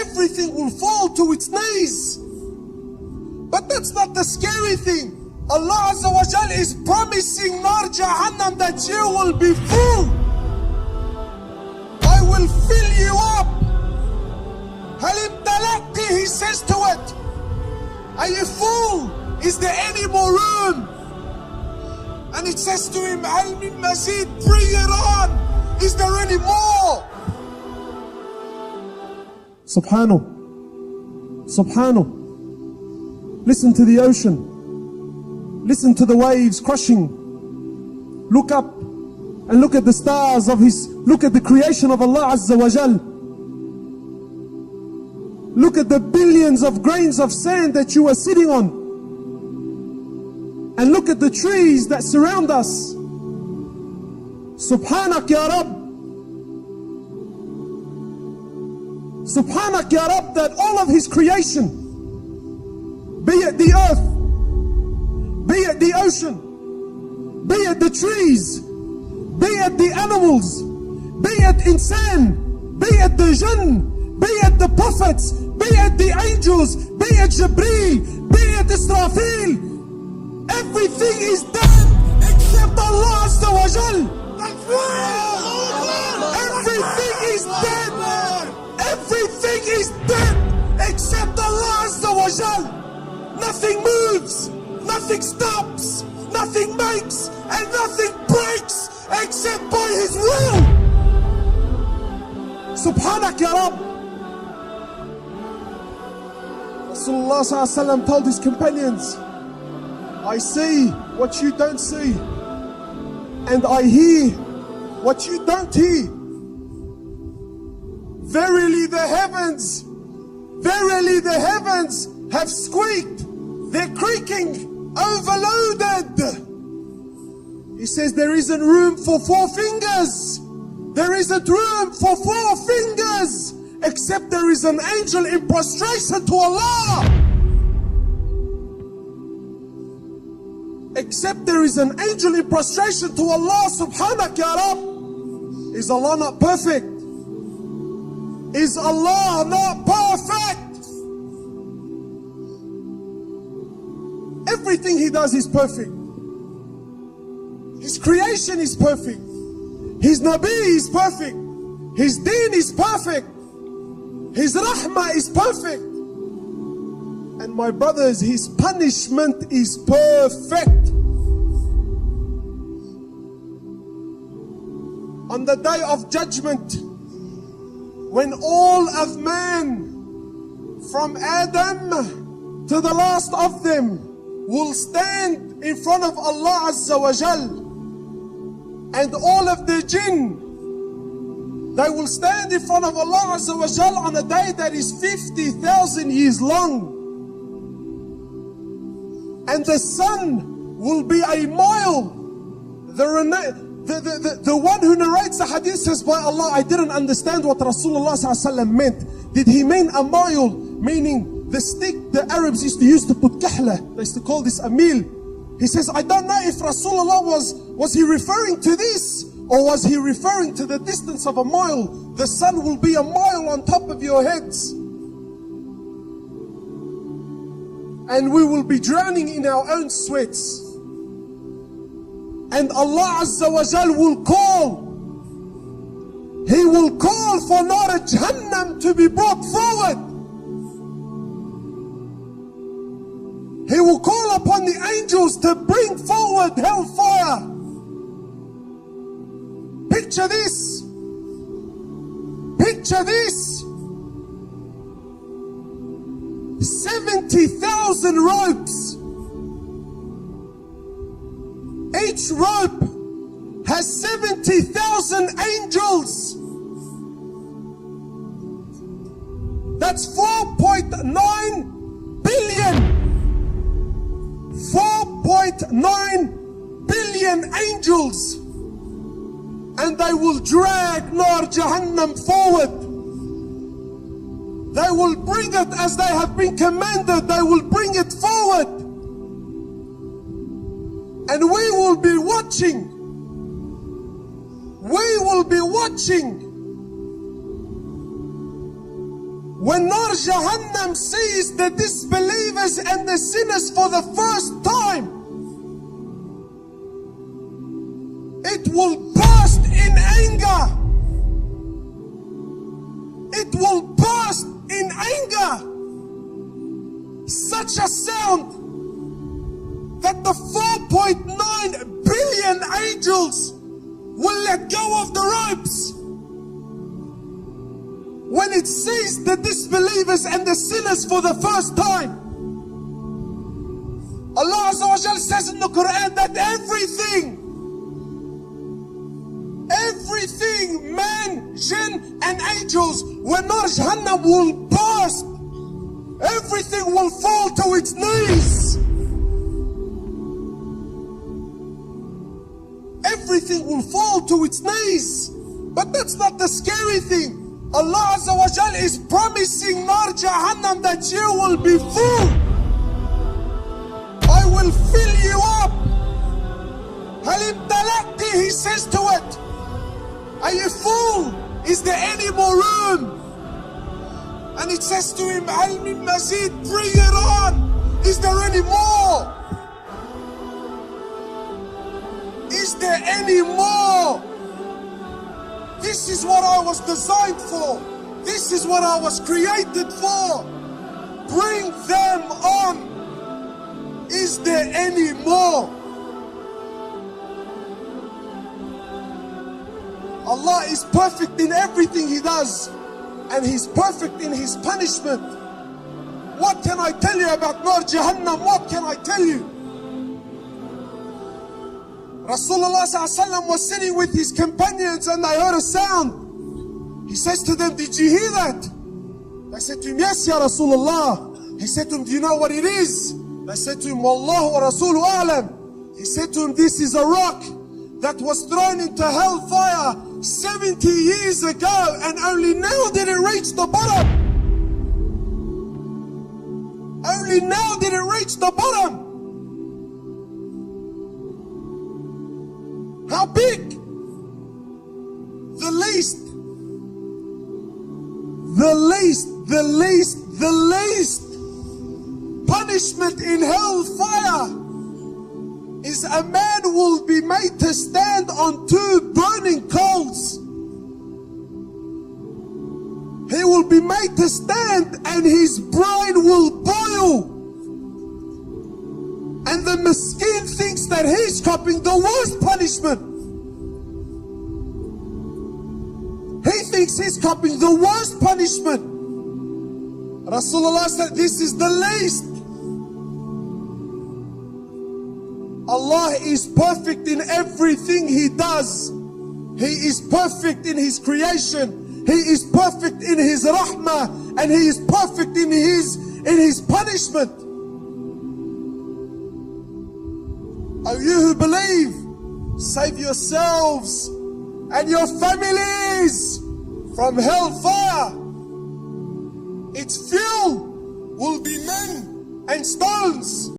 everything will fall to its knees. But that's not the scary thing. Allah Azza wa Jal is promising Nar Jahannam that you will be full. I will fill you up. Halim Talaqi, he says to it, are you full? Is there any more room? And it says to him, Hal min mazid, bring it on. Is there any more? Subhanahu. Subhanahu. Listen to the ocean. Listen to the waves crushing. Look up and look at the stars of His, look at the creation of Allah Azza wa Jal. Look at the billions of grains of sand that you are sitting on. And look at the trees that surround us. Subhanak ya Rabb. Subhanak ya Rabb, that all of His creation, be it the earth, be it the ocean, be it the trees, be it the animals, be it insan, be it the jinn, be it the prophets, be it the angels, be it Jibreel, be it Israfil, everything is dead except Allah Azza wa Jal. Everything is dead. Everything is dead except Allah Azza wa Jal. Nothing moves, nothing stops, nothing makes, and nothing breaks except by His will. Subhanak ya Rabb. Rasulullah Sallallahu Alaihi Wasallam told his companions, I see what you don't see, and I hear what you don't hear. Verily the heavens have squeaked, they're creaking, overloaded. He says there isn't room for 4 fingers. There isn't room for 4 fingers, except there is an angel in prostration to Allah. Except there is an angel in prostration to Allah. Subhanak ya Rabb. Is Allah not perfect? Is Allah not perfect? Everything He does is perfect. His creation is perfect. His Nabi is perfect. His deen is perfect. His rahmah is perfect. And my brothers, His punishment is perfect. On the day of judgment, when all of man, from Adam to the last of them, will stand in front of Allah Azza wa Jal, and all of the jinn, they will stand in front of Allah Azza wa Jal on a day that is 50,000 years long. And the sun will be a mile. The one who narrates the hadith says, by Allah, I didn't understand what Rasulullah ﷺ meant. Did he mean a mile, meaning the stick the Arabs used to use to put kahla? They used to call this a meal. He says, I don't know if Rasulullah was he referring to this, or was he referring to the distance of a mile? The sun will be a mile on top of your heads. And we will be drowning in our own sweats. And Allah Azza wa Jal will call. He will call for Nar Jahannam to be brought forward. He will call upon the angels to bring forward hellfire. Picture this. Picture this. 70,000 ropes. Each rope has 70,000 angels. That's 4.9 billion. 4.9 billion angels. And they will drag Nar Jahannam forward. They will bring it as they have been commanded. They will bring it forward. And we will be watching. We will be watching. When Nar Jahannam sees the disbelievers and the sinners for the first time, it will burst in anger. It will burst in anger. Such a sound that the 4.9 billion angels will let go of the ropes when it sees the disbelievers and the sinners for the first time. Allah Azza wa Jal says in the Quran that everything, man, jinn and angels, when Nar Jahannam will burst, everything will fall to its knees. Everything will fall to its knees. But that's not the scary thing. Allah Azza wa Jal is promising Nar Jahannam that you will be full. I will fill you up. Halim talaqti, he says to it. Are you full? Is there any more room? And it says to him, Al min mazid, bring it on. Is there any more? Is there any more? This is what I was designed for. This is what I was created for. Bring them on. Is there any more? Allah is perfect in everything He does, and He's perfect in His punishment. What can I tell you about Nar Jahannam? What can I tell you? Rasulullah ﷺ was sitting with his companions and they heard a sound. He says to them, did you hear that? They said to him, yes, Ya Rasulullah. He said to him, do you know what it is? They said to him, Wallahu wa Rasulu a'lam. He said to him, this is a rock that was thrown into hellfire 70 years ago, and only now did it reach the bottom. Only now did it reach the bottom. How big? The least punishment in hellfire is a man will be made to stand on 2 burning coals. He will be made to stand and his brain will boil. And the miskin thinks that he's copying the worst punishment. He thinks he's copying the worst punishment. Rasulullah said, this is the least. Allah is perfect in everything He does. He is perfect in His creation. He is perfect in His rahmah. And He is perfect in His punishment. O you who believe, save yourselves and your families from hellfire. Its fuel will be men and stones.